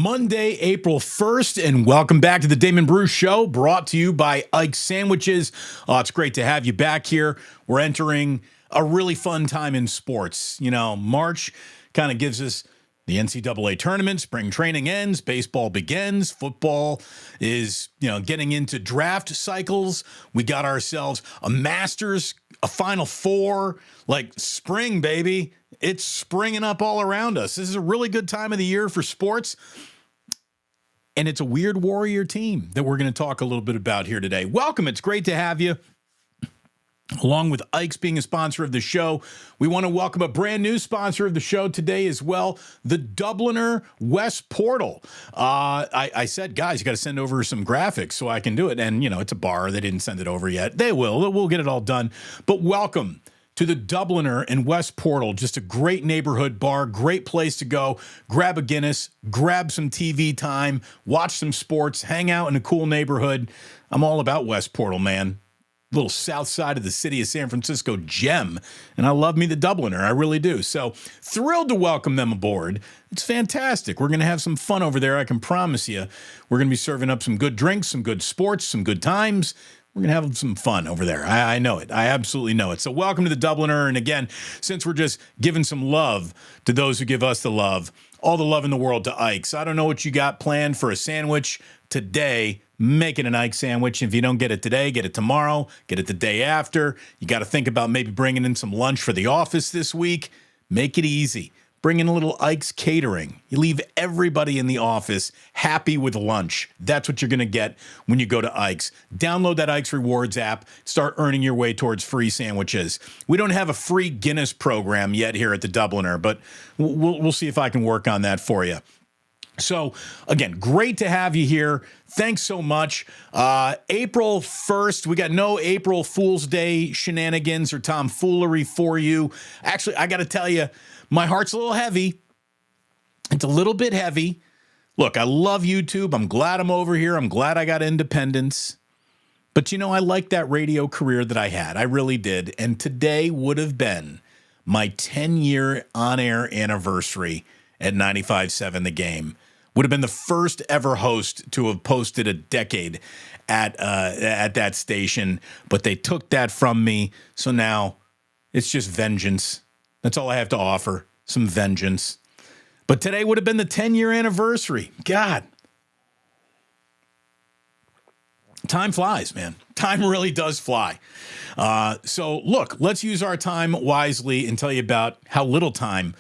Monday, April 1st, and welcome back to the Damon Bruce Show, brought to you by Ike Sandwiches. It's great to have you back here. We're entering a really fun time in sports. You know, March kind of gives us the NCAA tournament, spring training ends, baseball begins, football is, getting into draft cycles. We got ourselves a Masters, a Final Four, like spring, baby. It's springing up all around us. This is a really good time of the year for sports. And it's a weird Warrior team that we're going to talk a little bit about here today. Welcome. It's great to have you. Along with Ike's being a sponsor of the show, we want to welcome a brand new sponsor of the show today as well, the Dubliner West Portal. I said, guys, you got to send over some graphics so I can do it. And, it's a bar. They didn't send it over yet. They will. We'll get it all done. But welcome to the Dubliner and West Portal. Just a great neighborhood bar, great place to go. Grab a Guinness, grab some TV time, watch some sports, hang out in a cool neighborhood. I'm all about West Portal, man. Little south side of the city of San Francisco gem. And I love me the Dubliner. I really do. So thrilled to welcome them aboard. It's fantastic. We're going to have some fun over there. I can promise you. We're going to be serving up some good drinks, some good sports, some good times. We're going to have some fun over there. I know it. I absolutely know it. So welcome to the Dubliner. And again, since we're just giving some love to those who give us the love, all the love in the world to Ike's. I don't know what you got planned for a sandwich today. Make it an Ike sandwich. If you don't get it today, get it tomorrow, get it the day after. You got to think about maybe bringing in some lunch for the office this week. Make it easy. Bring in a little Ike's catering. You leave everybody in the office happy with lunch. That's what you're going to get when you go to Ike's. Download that Ike's Rewards app. Start earning your way towards free sandwiches. We don't have a free Guinness program yet here at the Dubliner, but we'll see if I can work on that for you. So, again, great to have you here. Thanks so much. April 1st, we got no April Fool's Day shenanigans or tomfoolery for you. Actually, I got to tell you, my heart's a little heavy. It's a little bit heavy. Look, I love YouTube. I'm glad I'm over here. I'm glad I got independence. But, I like that radio career that I had. I really did. And today would have been my 10-year on-air anniversary at 95.7 The Game. Would have been the first ever host to have posted a decade at that station, but they took that from me. So now it's just vengeance. That's all I have to offer, some vengeance. But today would have been the 10-year anniversary. God. Time flies, man. Time really does fly. So look, let's use our time wisely and tell you about how little time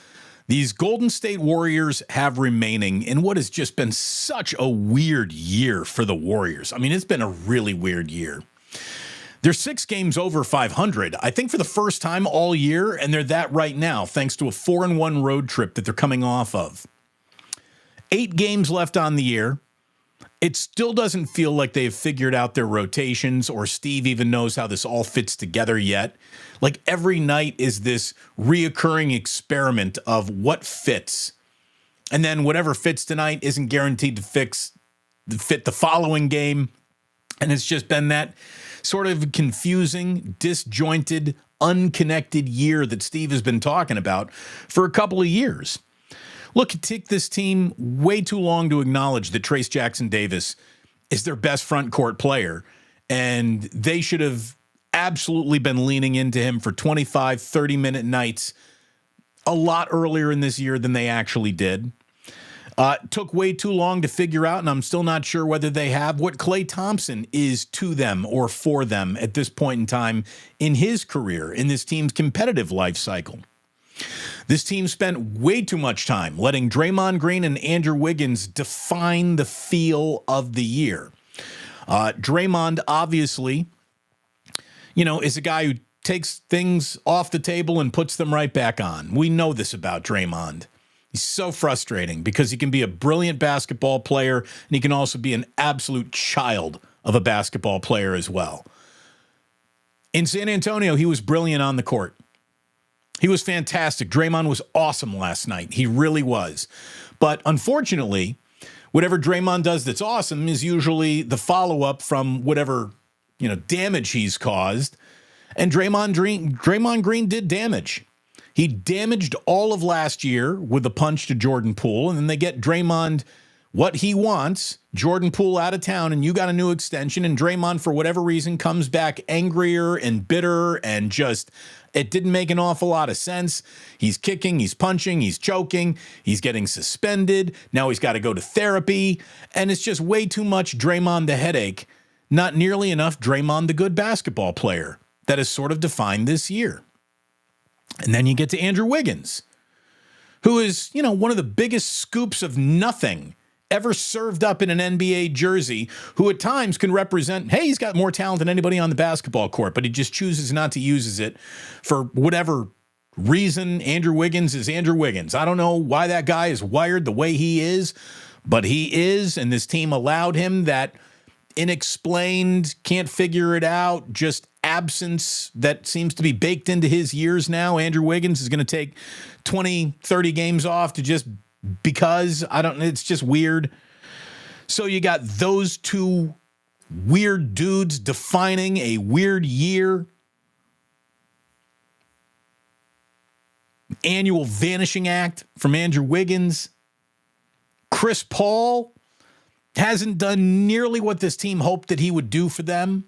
these Golden State Warriors have remaining in what has just been such a weird year for the Warriors. I mean, it's been a really weird year. They're 6 games over 500, I think, for the first time all year, and they're that right now, thanks to a 4-1 road trip that they're coming off of. 8 games left on the year. It still doesn't feel like they've figured out their rotations or Steve even knows how this all fits together yet. Like every night is this reoccurring experiment of what fits. And then whatever fits tonight isn't guaranteed to fit the following game. And it's just been that sort of confusing, disjointed, unconnected year that Steve has been talking about for a couple of years. Look, it took this team way too long to acknowledge that Trayce Jackson-Davis is their best front court player, and they should have absolutely been leaning into him for 25, 30-minute nights a lot earlier in this year than they actually did. It took way too long to figure out, and I'm still not sure whether they have what Klay Thompson is to them or for them at this point in time in his career, in this team's competitive life cycle. This team spent way too much time letting Draymond Green and Andrew Wiggins define the feel of the year. Draymond, obviously, is a guy who takes things off the table and puts them right back on. We know this about Draymond. He's so frustrating because he can be a brilliant basketball player and he can also be an absolute child of a basketball player as well. In San Antonio, he was brilliant on the court. He was fantastic. Draymond was awesome last night. He really was. But unfortunately, whatever Draymond does that's awesome is usually the follow-up from whatever, damage he's caused. And Draymond Green did damage. He damaged all of last year with a punch to Jordan Poole, and then they get Draymond what he wants, Jordan Poole out of town, and you got a new extension, and Draymond, for whatever reason, comes back angrier and bitter and just, it didn't make an awful lot of sense. He's kicking, he's punching, he's choking, he's getting suspended. Now he's got to go to therapy, and it's just way too much Draymond the headache, not nearly enough Draymond the good basketball player that has sort of defined this year. And then you get to Andrew Wiggins, who is, one of the biggest scoops of nothing ever served up in an NBA jersey, who at times can represent, hey, he's got more talent than anybody on the basketball court, but he just chooses not to use it for whatever reason. Andrew Wiggins is Andrew Wiggins. I don't know why that guy is wired the way he is, but he is, and this team allowed him that inexplained, can't figure it out, just absence that seems to be baked into his years now. Andrew Wiggins is going to take 20, 30 games off to just because it's just weird. So you got those two weird dudes defining a weird year. Annual vanishing act from Andrew Wiggins. Chris Paul hasn't done nearly what this team hoped that he would do for them.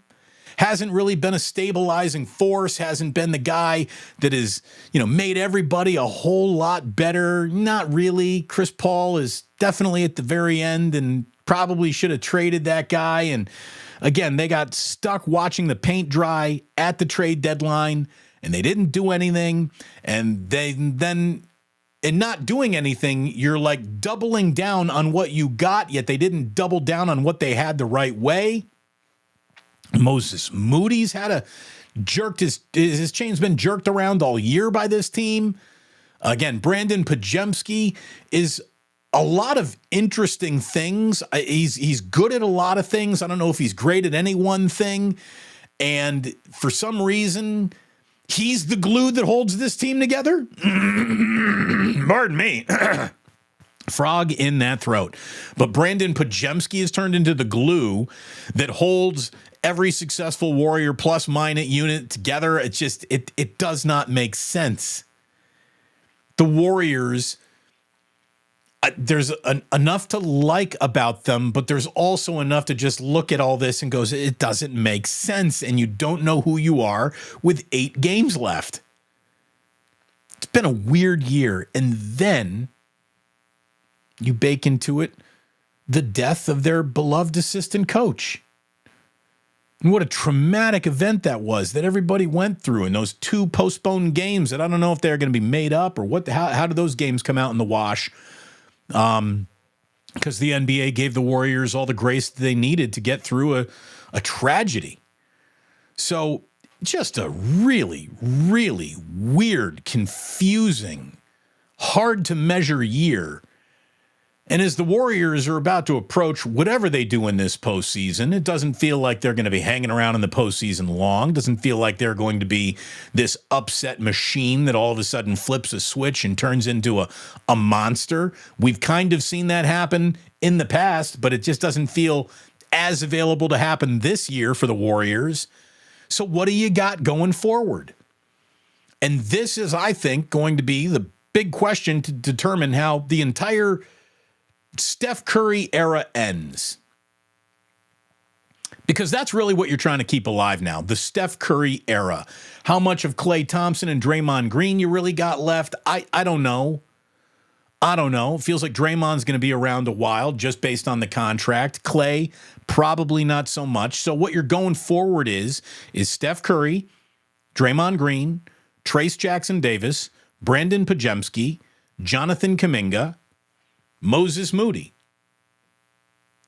Hasn't really been a stabilizing force, hasn't been the guy that has, made everybody a whole lot better. Not really. Chris Paul is definitely at the very end and probably should have traded that guy. And again, they got stuck watching the paint dry at the trade deadline, and they didn't do anything. And then in not doing anything, you're like doubling down on what you got, yet they didn't double down on what they had the right way. Moses Moody's jerked his chain's been jerked around all year by this team. Again, Brandon Pajemski is a lot of interesting things. He's good at a lot of things. I don't know if he's great at any one thing. And for some reason, he's the glue that holds this team together. Pardon me. Frog in that throat. But Brandon Pajemski has turned into the glue that holds every successful Warrior plus minus unit together. It's just, it does not make sense. The Warriors, there's enough to like about them, but there's also enough to just look at all this and goes, it doesn't make sense. And you don't know who you are with 8 games left. It's been a weird year. And then you bake into it the death of their beloved assistant coach. And what a traumatic event that was that everybody went through in those 2 postponed games that I don't know if they're going to be made up or what. How did those games come out in the wash? Because the NBA gave the Warriors all the grace that they needed to get through a tragedy. So just a really, really weird, confusing, hard to measure year. And as the Warriors are about to approach whatever they do in this postseason, it doesn't feel like they're going to be hanging around in the postseason long. Doesn't feel like they're going to be this upset machine that all of a sudden flips a switch and turns into a monster. We've kind of seen that happen in the past, but it just doesn't feel as available to happen this year for the Warriors. So what do you got going forward? And this is, I think, going to be the big question to determine how the entire Steph Curry era ends. Because that's really what you're trying to keep alive now, the Steph Curry era. How much of Klay Thompson and Draymond Green you really got left, I don't know. It feels like Draymond's going to be around a while just based on the contract. Klay, probably not so much. So what you're going forward is Steph Curry, Draymond Green, Trace Jackson Davis, Brandon Pajemski, Jonathan Kuminga, Moses Moody.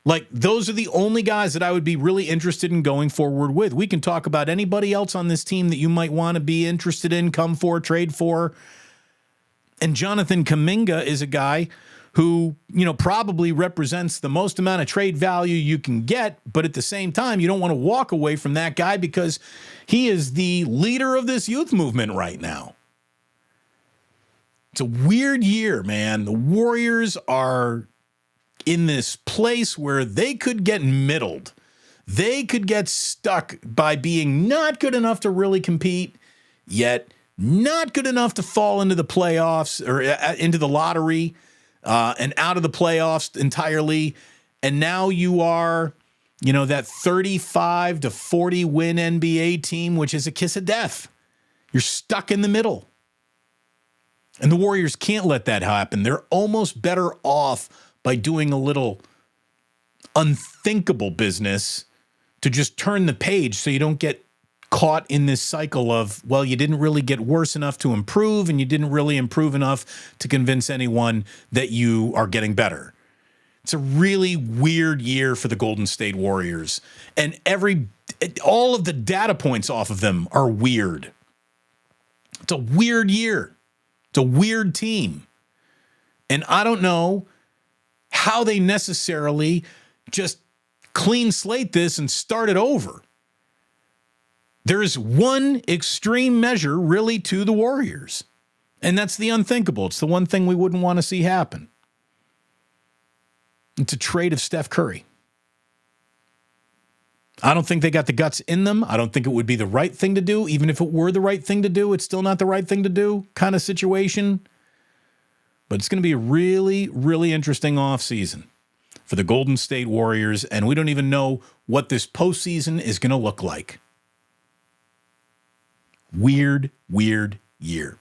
Like, those are the only guys that I would be really interested in going forward with. We can talk about anybody else on this team that you might want to be interested in, come for, trade for. And Jonathan Kuminga is a guy who, probably represents the most amount of trade value you can get, but at the same time, you don't want to walk away from that guy because he is the leader of this youth movement right now. It's a weird year, man. The Warriors are in this place where they could get middled. They could get stuck by being not good enough to really compete, yet not good enough to fall into the playoffs or into the lottery. and out of the playoffs entirely. And now you are, that 35 to 40 win NBA team, which is a kiss of death. You're stuck in the middle. And the Warriors can't let that happen. They're almost better off by doing a little unthinkable business to just turn the page so you don't get caught in this cycle of, well, you didn't really get worse enough to improve and you didn't really improve enough to convince anyone that you are getting better. It's a really weird year for the Golden State Warriors, and all of the data points off of them are weird. It's a weird year. It's a weird team. And I don't know how they necessarily just clean slate this and start it over. There is one extreme measure really to the Warriors, and that's the unthinkable. It's the one thing we wouldn't want to see happen. It's a trade of Steph Curry. I don't think they got the guts in them. I don't think it would be the right thing to do. Even if it were the right thing to do, it's still not the right thing to do kind of situation. But it's going to be a really, really interesting offseason for the Golden State Warriors, and we don't even know what this postseason is going to look like. Weird, weird year.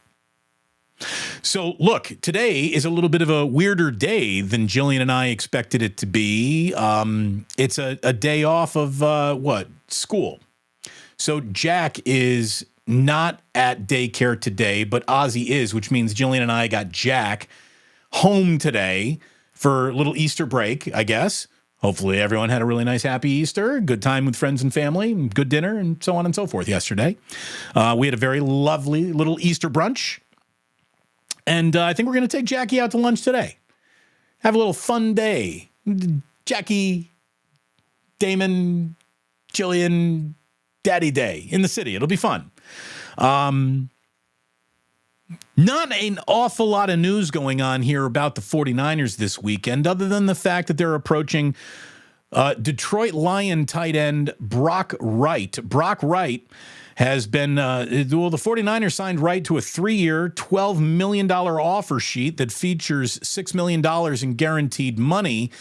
So, look, today is a little bit of a weirder day than Jillian and I expected it to be. It's a day off of, school. So Jack is not at daycare today, but Ozzy is, which means Jillian and I got Jack home today for a little Easter break, I guess. Hopefully everyone had a really nice, happy Easter, good time with friends and family, good dinner, and so on and so forth yesterday. We had a very lovely little Easter brunch. And I think we're going to take Jackie out to lunch today. Have a little fun day. Jackie, Damon, Jillian, Daddy Day in the city. It'll be fun. Not an awful lot of news going on here about the 49ers this weekend, other than the fact that they're approaching Detroit Lion tight end Brock Wright. Brock Wright has been, the 49ers signed Wright to a 3-year, $12 million offer sheet that features $6 million in guaranteed money.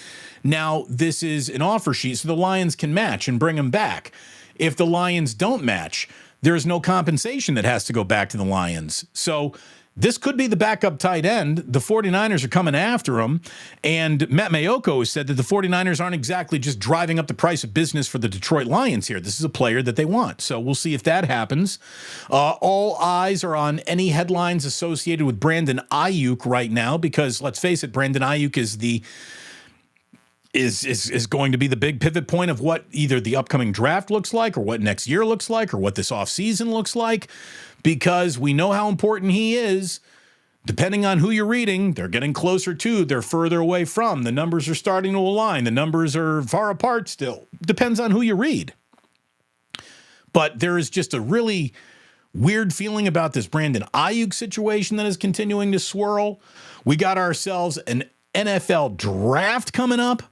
Now, this is an offer sheet, so the Lions can match and bring him back. If the Lions don't match, there's no compensation that has to go back to the Lions. So this could be the backup tight end. The 49ers are coming after him. And Matt Mayoko has said that the 49ers aren't exactly just driving up the price of business for the Detroit Lions here. This is a player that they want. So we'll see if that happens. All eyes are on any headlines associated with Brandon Aiyuk right now, because let's face it, Brandon Aiyuk is going to be the big pivot point of what either the upcoming draft looks like, or what next year looks like, or what this offseason looks like, because we know how important he is. Depending on who you're reading, they're getting closer to, they're further away from. The numbers are starting to align. The numbers are far apart still. Depends on who you read. But there is just a really weird feeling about this Brandon Aiyuk situation that is continuing to swirl. We got ourselves an NFL draft coming up.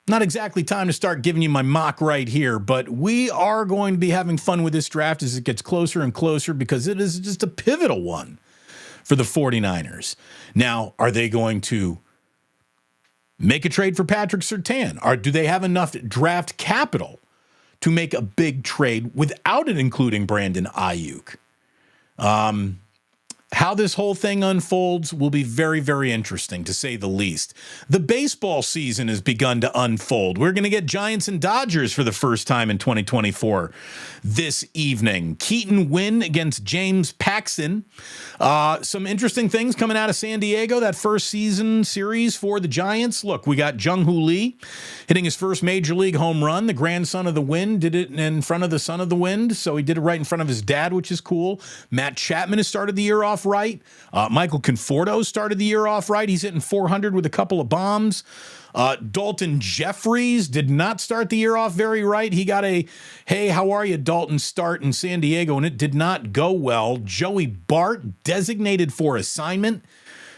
Not exactly time to start giving you my mock right here, but we are going to be having fun with this draft as it gets closer and closer, because it is just a pivotal one for the 49ers. Now, are they going to make a trade for Patrick Surtain? Or do they have enough draft capital to make a big trade without it including Brandon Aiyuk? How this whole thing unfolds will be very, very interesting, to say the least. The baseball season has begun to unfold. We're going to get Giants and Dodgers for the first time in 2024 this evening. Keaton Winn against James Paxton. Some interesting things coming out of San Diego, that first season series for the Giants. Look, we got Jung-Hoo Lee hitting his first Major League home run. The grandson of the Wind did it in front of the son of the Wind, so he did it right in front of his dad, which is cool. Matt Chapman has started the year off right. Michael Conforto started the year off right. He's hitting 400 with a couple of bombs. Dalton Jeffries did not start the year off very right. He got a, hey, how are you, Dalton, start in San Diego, and it did not go well. Joey Bart designated for assignment.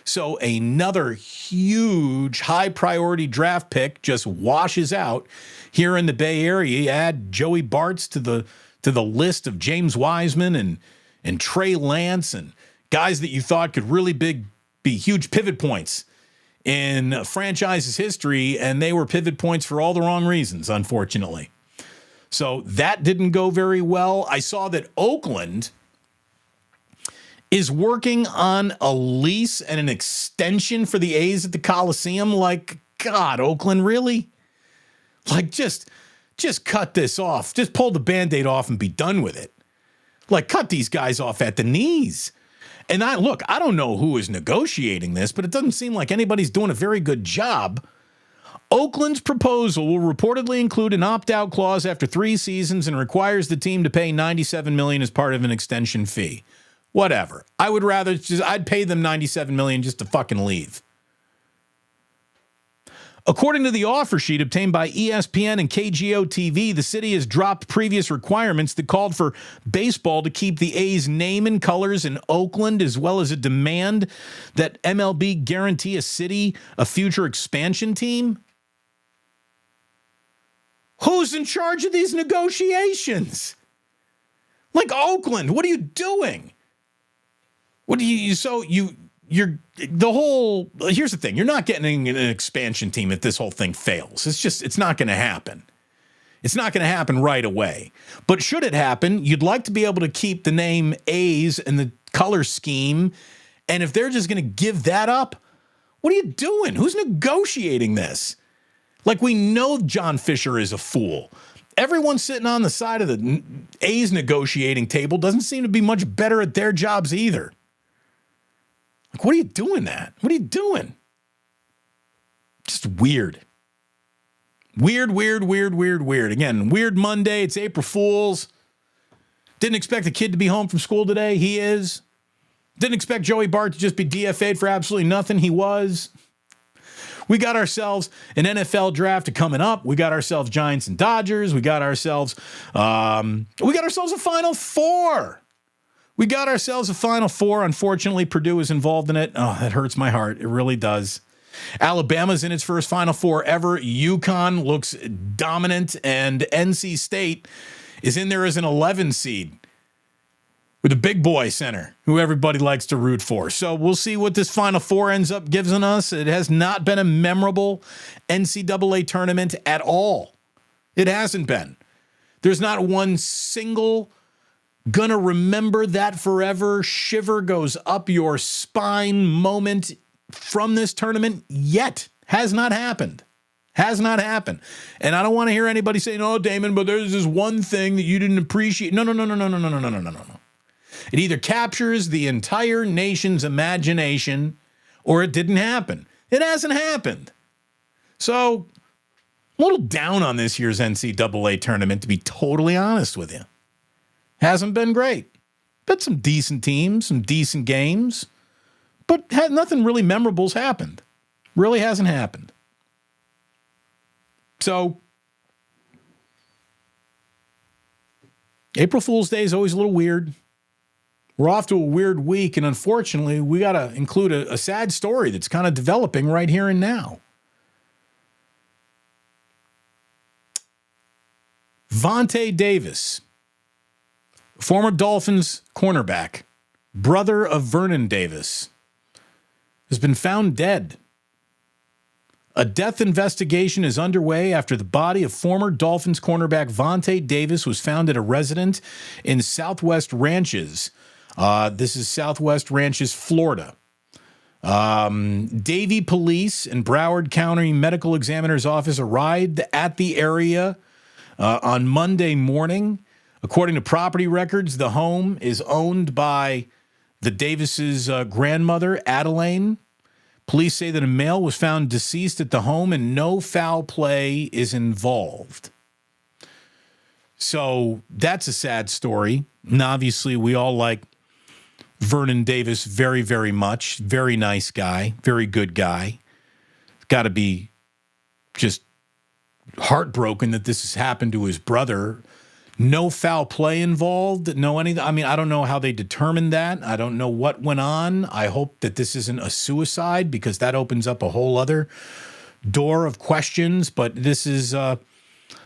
So another huge high-priority draft pick just washes out here in the Bay Area. You add Joey Bart's to the list of James Wiseman and Trey Lance and guys that you thought could really be huge pivot points in franchise's history, and they were pivot points for all the wrong reasons, unfortunately. So that didn't go very well. I saw that Oakland is working on a lease and an extension for the A's at the Coliseum. Like, God, Oakland, really? Like, just cut this off. Just pull the Band-Aid off and be done with it. Like, cut these guys off at the knees. And I don't know who is negotiating this, but it doesn't seem like anybody's doing a very good job. Oakland's proposal will reportedly include an opt-out clause after 3 seasons and requires the team to pay $97 million as part of an extension fee. Whatever. I'd pay them $97 million just to fucking leave. According to the offer sheet obtained by ESPN and KGO-TV, the city has dropped previous requirements that called for baseball to keep the A's name and colors in Oakland, as well as a demand that MLB guarantee a city a future expansion team. Who's in charge of these negotiations? Like, Oakland, what are you doing? Here's the thing. You're not getting an expansion team if this whole thing fails. It's not going to happen. It's not going to happen right away. But should it happen, you'd like to be able to keep the name A's and the color scheme. And if they're just going to give that up, what are you doing? Who's negotiating this? Like, we know John Fisher is a fool. Everyone sitting on the side of the A's negotiating table doesn't seem to be much better at their jobs either. Like, what are you doing that? What are you doing? Just weird. Weird. Again, weird Monday. It's April Fool's. Didn't expect the kid to be home from school today. He is. Didn't expect Joey Bart to just be DFA'd for absolutely nothing. He was. We got ourselves an NFL draft coming up. We got ourselves Giants and Dodgers. We got ourselves a Final Four. Unfortunately, Purdue is involved in it. Oh, that hurts my heart. It really does. Alabama's in its first Final Four ever. UConn looks dominant, and NC State is in there as an 11 seed with a big boy center who everybody likes to root for. So we'll see what this Final Four ends up giving us. It has not been a memorable NCAA tournament at all. It hasn't been. There's not one single gonna remember that forever, shiver goes up your spine moment from this tournament yet. Has not happened. And I don't want to hear anybody saying, "Oh, Damon, but there's this one thing that you didn't appreciate." No. It either captures the entire nation's imagination or it didn't happen. It hasn't happened. So, a little down on this year's NCAA tournament, to be totally honest with you. Hasn't been great. But some decent teams, some decent games. But nothing really memorable's happened. Really hasn't happened. So, April Fool's Day is always a little weird. We're off to a weird week, and unfortunately, we got to include a sad story that's kind of developing right here and now. Vontae Davis, former Dolphins cornerback, brother of Vernon Davis, has been found dead. A death investigation is underway after the body of former Dolphins cornerback Vontae Davis was found at a residence in Southwest Ranches. This is Southwest Ranches, Florida. Davie Police and Broward County Medical Examiner's Office arrived at the area on Monday morning. According to property records, the home is owned by the Davis's grandmother, Adeline. Police say that a male was found deceased at the home and no foul play is involved. So that's a sad story. And obviously, we all like Vernon Davis very, very much. Very nice guy. Very good guy. Got to be just heartbroken that this has happened to his brother. No foul play involved. No anything. I mean, I don't know how they determined that. I don't know what went on. I hope that this isn't a suicide because that opens up a whole other door of questions. But this is a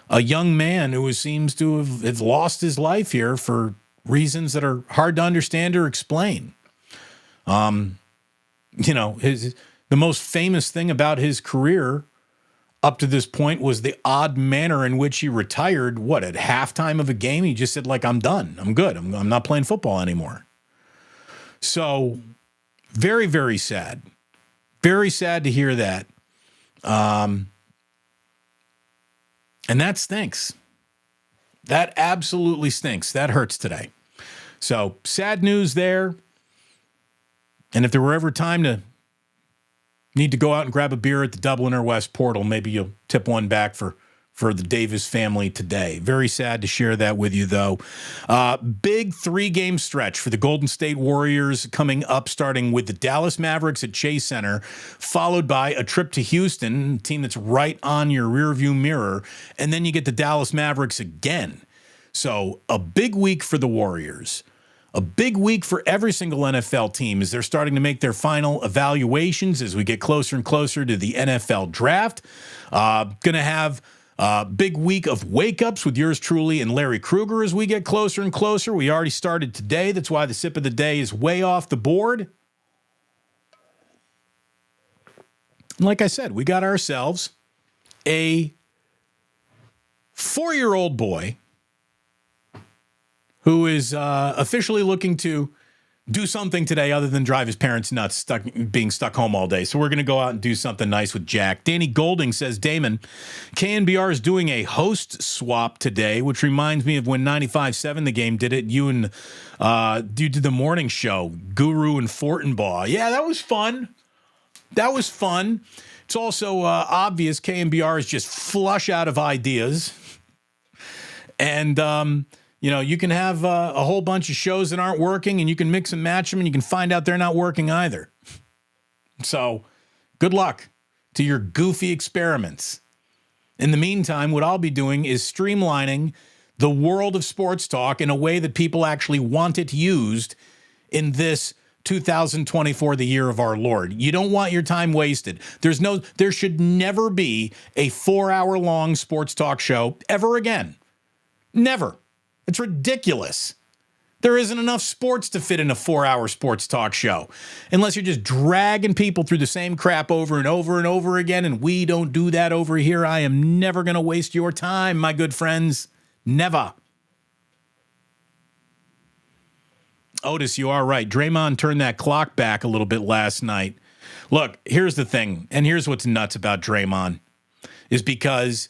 young man who seems to have lost his life here for reasons that are hard to understand or explain. The The most famous thing about his career up to this point was the odd manner in which he retired. What, at halftime of a game, he just said, like, I'm done. I'm good. I'm not playing football anymore. So very, very sad. Very sad to hear that. And that stinks. That absolutely stinks. That hurts today. So sad news there. And if there were ever time to need to go out and grab a beer at the Dublin or West Portal, maybe you'll tip one back for the Davis family today. Very sad to share that with you, though. Big 3-game stretch for the Golden State Warriors coming up, starting with the Dallas Mavericks at Chase Center, followed by a trip to Houston, a team that's right on your rearview mirror, and then you get the Dallas Mavericks again. So a big week for the Warriors. A big week for every single NFL team as they're starting to make their final evaluations as we get closer and closer to the NFL draft. Going to have a big week of wake-ups with yours truly and Larry Krueger as we get closer and closer. We already started today. That's why the sip of the day is way off the board. And like I said, we got ourselves a 4-year-old boy who is officially looking to do something today other than drive his parents nuts, being stuck home all day. So we're going to go out and do something nice with Jack. Danny Golding says, Damon, KNBR is doing a host swap today, which reminds me of when 95.7 The Game did it. You did the morning show, Guru and Fortenbaugh. Yeah, that was fun. That was fun. It's also obvious KNBR is just flush out of ideas. And, you can have a whole bunch of shows that aren't working, and you can mix and match them, and you can find out they're not working either. So good luck to your goofy experiments. In the meantime, what I'll be doing is streamlining the world of sports talk in a way that people actually want it used in this 2024, the year of our Lord. You don't want your time wasted. There should never be a 4-hour-long sports talk show ever again. Never. It's ridiculous. There isn't enough sports to fit in a 4-hour sports talk show unless you're just dragging people through the same crap over and over and over again, and we don't do that over here. I am never going to waste your time, my good friends. Never. Otis, you are right. Draymond turned that clock back a little bit last night. Look, here's the thing, and here's what's nuts about Draymond, is because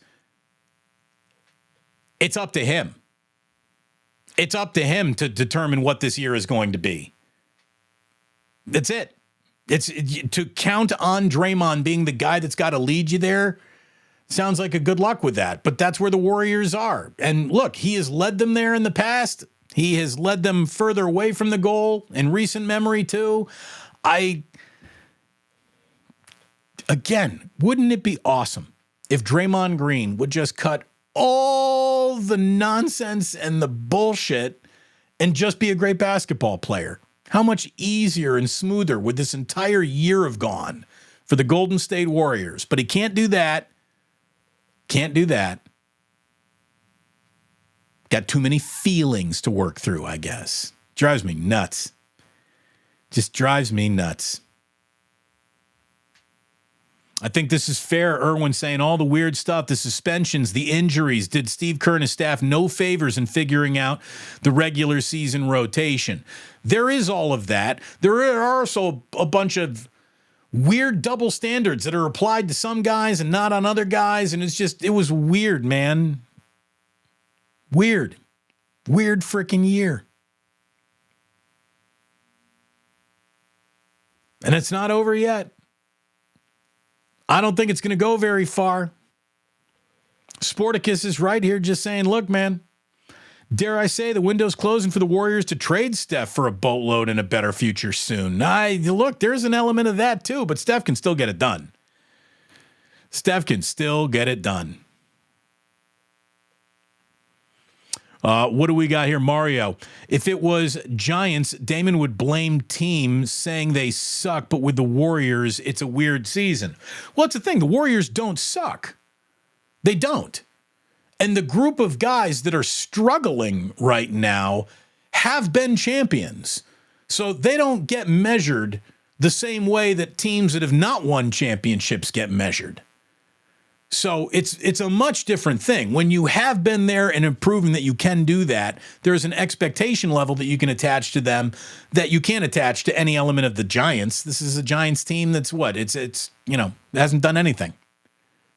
it's up to him. It's up to him to determine what this year is going to be. That's it. It's to count on Draymond being the guy that's got to lead you there. Sounds like a good luck with that, but that's where the Warriors are. And look, he has led them there in the past. He has led them further away from the goal in recent memory too. Again, wouldn't it be awesome if Draymond Green would just cut all the nonsense and the bullshit and just be a great basketball player? How much easier and smoother would this entire year have gone for the Golden State Warriors? But he can't do that. Can't do that. Got too many feelings to work through, I guess. Drives me nuts. Just drives me nuts. I think this is fair. Irwin saying all the weird stuff, the suspensions, the injuries, did Steve Kerr and his staff no favors in figuring out the regular season rotation. There is all of that. There are also a bunch of weird double standards that are applied to some guys and not on other guys. And it was weird, man. Weird freaking year. And it's not over yet. I don't think it's going to go very far. Sporticus is right here just saying, look, man, dare I say the window's closing for the Warriors to trade Steph for a boatload and a better future soon. Look, there's an element of that too, but Steph can still get it done. Steph can still get it done. What do we got here? Mario. If it was Giants, Damon would blame teams saying they suck, but with the Warriors, it's a weird season. Well, it's the thing. The Warriors don't suck. They don't. And the group of guys that are struggling right now have been champions. So they don't get measured the same way that teams that have not won championships get measured. So it's a much different thing. When you have been there and have proven that you can do that, there's an expectation level that you can attach to them that you can't attach to any element of the Giants. This is a Giants team that's what? It's hasn't done anything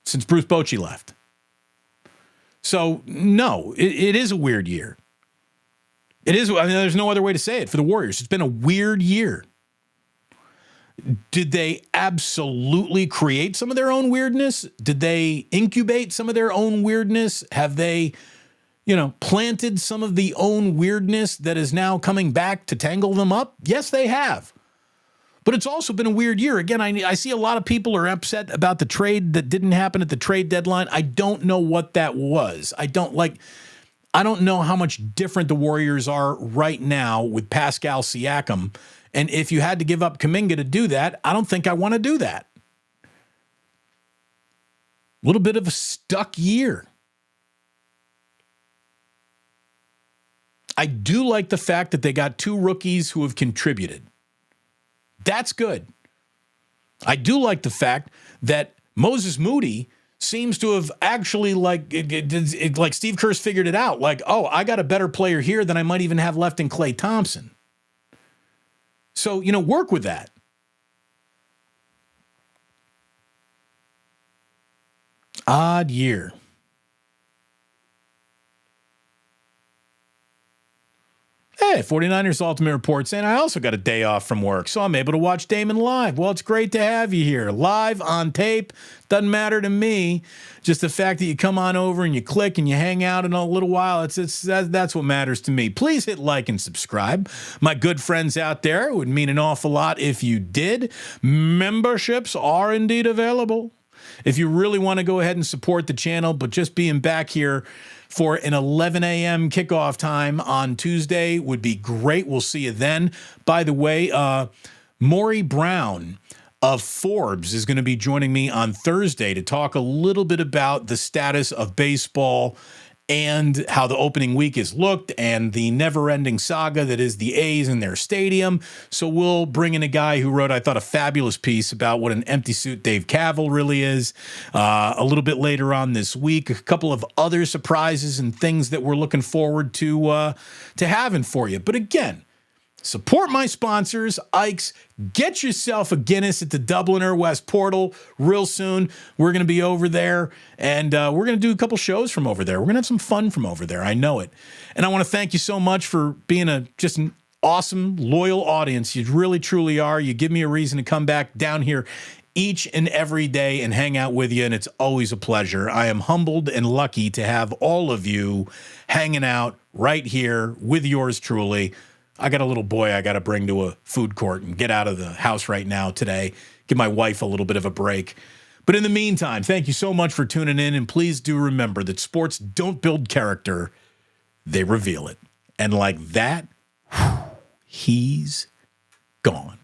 since Bruce Bochy left. So, no, it is a weird year. It is. I mean, there's no other way to say it for the Warriors. It's been a weird year. Did they absolutely create some of their own weirdness? Did they incubate some of their own weirdness? Have they, planted some of the own weirdness that is now coming back to tangle them up? Yes, they have. But it's also been a weird year. Again, I see a lot of people are upset about the trade that didn't happen at the trade deadline. I don't know what that was. I don't know how much different the Warriors are right now with Pascal Siakam. And if you had to give up Kuminga to do that, I don't think I want to do that. A little bit of a stuck year. I do like the fact that they got 2 rookies who have contributed. That's good. I do like the fact that Moses Moody seems to have actually, like Steve Kerr's figured it out. Like, I got a better player here than I might even have left in Klay Thompson. So, work with that. Odd year. Hey, 49ers Ultimate Report saying, I also got a day off from work, so I'm able to watch Damon live. Well, it's great to have you here. Live, on tape, doesn't matter to me. Just the fact that you come on over and you click and you hang out in a little while, that's what matters to me. Please hit like and subscribe. My good friends out there, it would mean an awful lot if you did. Memberships are indeed available. If you really want to go ahead and support the channel, but just being back here for an 11 a.m. kickoff time on Tuesday would be great. We'll see you then. By the way, Maury Brown of Forbes is going to be joining me on Thursday to talk a little bit about the status of baseball and how the opening week has looked and the never-ending saga that is the A's and their stadium. So we'll bring in a guy who wrote, I thought, a fabulous piece about what an empty suit Dave Kaval really is a little bit later on this week. A couple of other surprises and things that we're looking forward to having for you. But again, support my sponsors, Ike's. Get yourself a Guinness at the Dubliner West Portal real soon. We're going to be over there, and we're going to do a couple shows from over there. We're going to have some fun from over there. I know it. And I want to thank you so much for being just an awesome, loyal audience. You really, truly are. You give me a reason to come back down here each and every day and hang out with you, and it's always a pleasure. I am humbled and lucky to have all of you hanging out right here with yours truly. I got a little boy I got to bring to a food court and get out of the house right now today. Give my wife a little bit of a break. But in the meantime, thank you so much for tuning in. And please do remember that sports don't build character. They reveal it. And like that, he's gone.